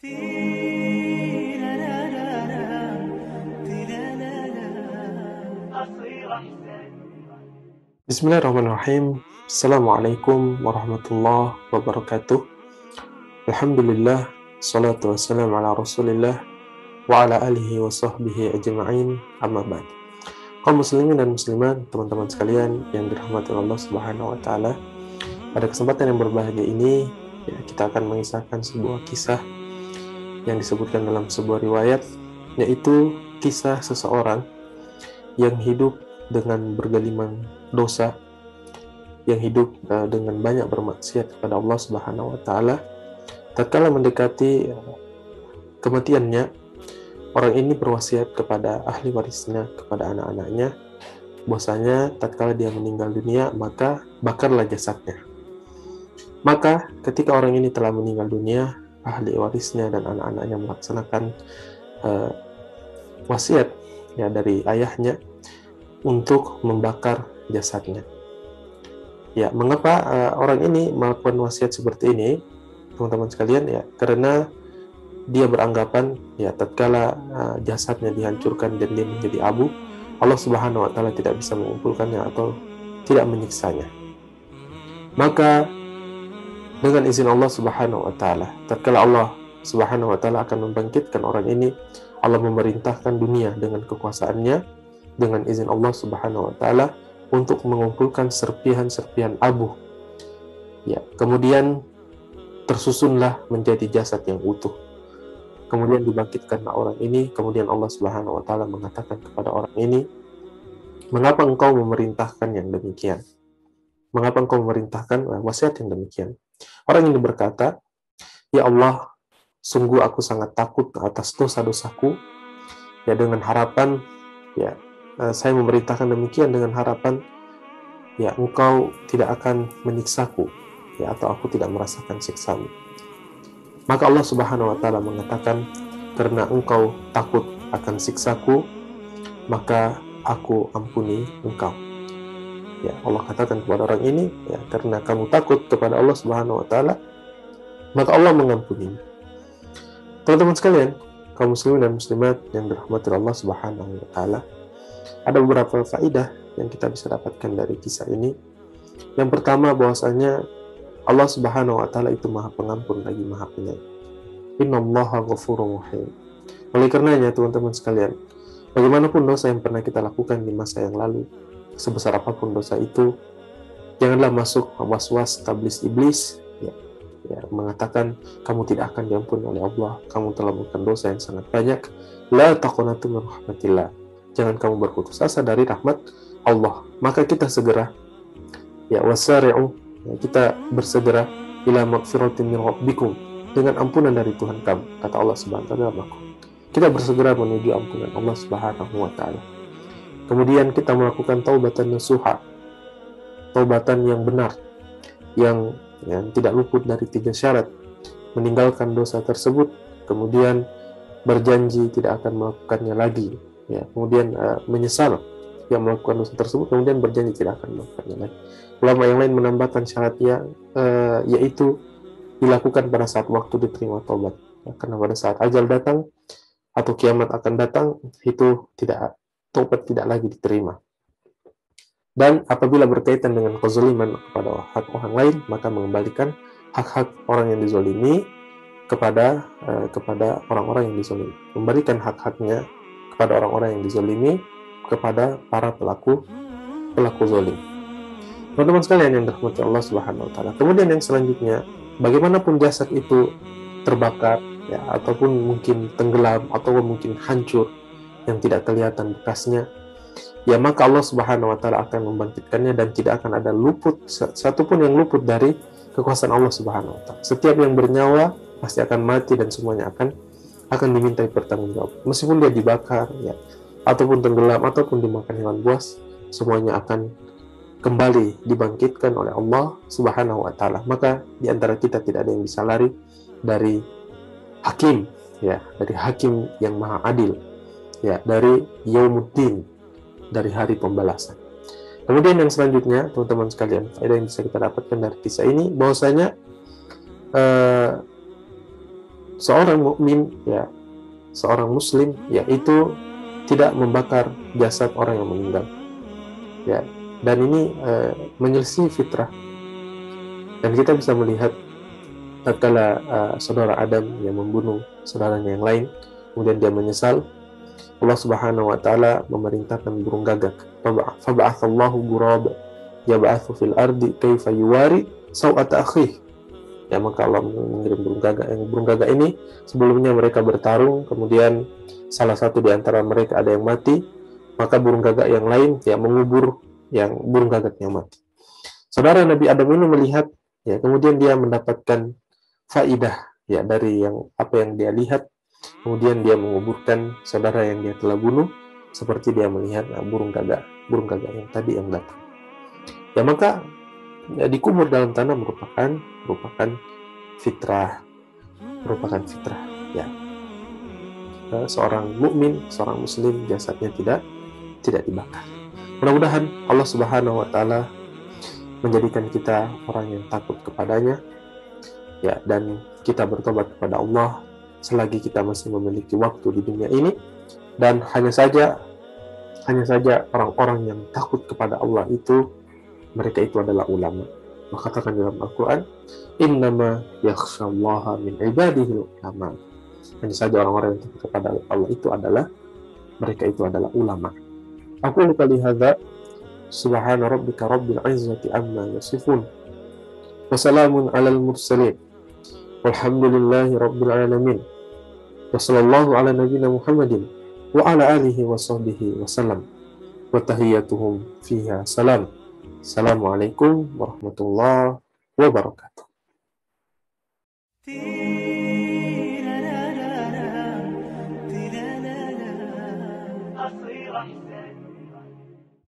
Bismillahirrahmanirrahim. Assalamualaikum warahmatullahi wabarakatuh. Alhamdulillah, salatu wassalamu ala rasulillah wa ala alihi wa sahbihi ajma'in, amma ba'd. Kaum muslimin dan muslimat, teman-teman sekalian yang dirahmati Allah Subhanahu wa taala, pada kesempatan yang berbahagia ini kita akan mengisahkan sebuah kisah yang disebutkan dalam sebuah riwayat, yaitu kisah seseorang yang hidup dengan bergelimang dosa, yang hidup dengan banyak bermaksiat kepada Allah Subhanahu wa taala. Tatkala mendekati kematiannya, orang ini berwasiat kepada ahli warisnya, kepada anak-anaknya, bahwasanya tatkala dia meninggal dunia, maka bakarlah jasadnya. Maka ketika orang ini telah meninggal dunia, ahli warisnya dan anak-anaknya melaksanakan wasiat dari ayahnya untuk membakar jasadnya. Mengapa orang ini melakukan wasiat seperti ini, teman-teman sekalian? Karena dia beranggapan tatkala jasadnya dihancurkan dan dia menjadi abu, Allah Subhanahu wa taala tidak bisa mengumpulkannya atau tidak menyiksanya. Maka dengan izin Allah Subhanahu wa taala, tatkala Allah Subhanahu wa taala akan membangkitkan orang ini, Allah memerintahkan dunia dengan kekuasaannya, dengan izin Allah Subhanahu wa taala, untuk mengumpulkan serpihan-serpihan abu. Kemudian tersusunlah menjadi jasad yang utuh. Kemudian dibangkitkanlah orang ini. Kemudian Allah Subhanahu wa taala mengatakan kepada orang ini, "Mengapa engkau memerintahkan yang demikian? Mengapa engkau memerintahkan wasiat yang demikian?" Orang ini berkata, "Ya Allah, sungguh aku sangat takut atas dosa-dosaku, dengan harapan saya memerintahkan demikian dengan harapan engkau tidak akan menyiksaku, atau aku tidak merasakan siksamu." Maka Allah Subhanahu wa taala mengatakan, "Karena engkau takut akan siksaku, maka aku ampuni engkau." Allah katakan kepada orang ini, karena kamu takut kepada Allah Subhanahu wa taala, maka Allah mengampuni. Teman-teman sekalian, kaum muslimin dan muslimat yang dirahmati Allah Subhanahu wa taala, ada beberapa faedah yang kita bisa dapatkan dari kisah ini. Yang pertama, bahwasanya Allah Subhanahu wa taala itu Maha Pengampun lagi Maha Penyayang. Innallaha ghafurur rahim. Oleh karenanya, teman-teman sekalian, bagaimanapun dosa yang pernah kita lakukan di masa yang lalu, sebesar apapun dosa itu, janganlah masuk was-was tablis iblis mengatakan kamu tidak akan diampuni oleh Allah, kamu telah melakukan dosa yang sangat banyak. La taqnatu min rahmatillah. Jangan kamu berputus asa dari rahmat Allah. Maka kita segera wasari'u, kita bersegera ila magfiratin min rabbikum, dengan ampunan dari Tuhan kamu, kata Allah Subhanahu wa taala. Kita bersegera menuju ampunan Allah Subhanahu wa taala. Kemudian kita melakukan taubatan nasuha, taubatan yang benar, yang tidak luput dari 3 syarat. Meninggalkan dosa tersebut, kemudian berjanji tidak akan melakukannya lagi, kemudian menyesal melakukan dosa tersebut, kemudian berjanji tidak akan melakukannya lagi. Ulama yang lain menambahkan syaratnya, yaitu dilakukan pada saat waktu diterima taubat, karena pada saat ajal datang atau kiamat akan datang, itu taubat tidak lagi diterima. Dan apabila berkaitan dengan kezaliman kepada hak orang lain, maka mengembalikan hak-hak orang yang dizalimi kepada orang-orang yang dizalimi, memberikan hak-haknya kepada orang-orang yang dizalimi kepada para pelaku zalim. Teman-teman sekalian yang dirahmati Allah Subhanahu wa taala. Kemudian yang selanjutnya, bagaimanapun jasad itu terbakar ataupun mungkin tenggelam ataupun mungkin hancur yang tidak kelihatan bekasnya, maka Allah Subhanahu wa taala akan membangkitkannya dan tidak akan ada satupun yang luput dari kekuasaan Allah Subhanahu wa taala. Setiap yang bernyawa pasti akan mati dan semuanya akan dimintai pertanggungjawab. Meskipun dia dibakar ataupun tenggelam ataupun dimakan hewan buas, semuanya akan kembali dibangkitkan oleh Allah Subhanahu wa taala. Maka di antara kita tidak ada yang bisa lari dari hakim, dari hakim yang maha adil, dari yaumuddin, dari hari pembalasan. Kemudian yang selanjutnya, teman-teman sekalian, faedah yang bisa kita dapatkan dari kisah ini, bahwasanya seorang mukmin, ya, seorang muslim, yaitu tidak membakar jasad orang yang meninggal, ya. Dan ini menyelisih fitrah. Dan kita bisa melihat tatkala saudara Adam yang membunuh saudaranya yang lain, kemudian dia menyesal, Allah Subhanahu wa taala memerintahkan burung gagak. Fab'atsallahu ghurab yab'atsu fil ardi kaifa yuwari sawata akhih. Ya, maka Allah mengirim burung gagak. Yang burung gagak ini sebelumnya mereka bertarung, kemudian salah satu di antara mereka ada yang mati, maka burung gagak yang lain ya mengubur yang burung gagak yang mati. Saudara Nabi Adam ini melihat, ya, kemudian dia mendapatkan faidah, ya, dari yang apa yang dia lihat. Kemudian dia menguburkan saudara yang dia telah bunuh, seperti dia melihat burung gagak yang tadi yang datang. Ya, maka ya, dikubur dalam tanah merupakan fitrah, ya. Seorang mukmin, seorang muslim, jasadnya tidak dibakar. Mudah-mudahan Allah Subhanahu wa taala menjadikan kita orang yang takut kepadanya, ya, dan kita bertobat kepada Allah selagi kita masih memiliki waktu di dunia ini. Dan hanya saja orang-orang yang takut kepada Allah itu, mereka itu adalah ulama. Allah katakan dalam Al-Quran, innama yakhshallaha min ibadihi ulama. Hanya saja orang-orang yang takut kepada Allah itu adalah ulama. Aku lupa lihada, subhana rabbika rabbil izzati amma yasifun, wassalamun alal mursalin, walhamdulillahi rabbil alamin, wa sallallahu ala nabiyyina Muhammadin wa ala alihi wa sahbihi wa sallam, wa tahiyyatuhum fiha salam. Assalamualaikum warahmatullahi wabarakatuh.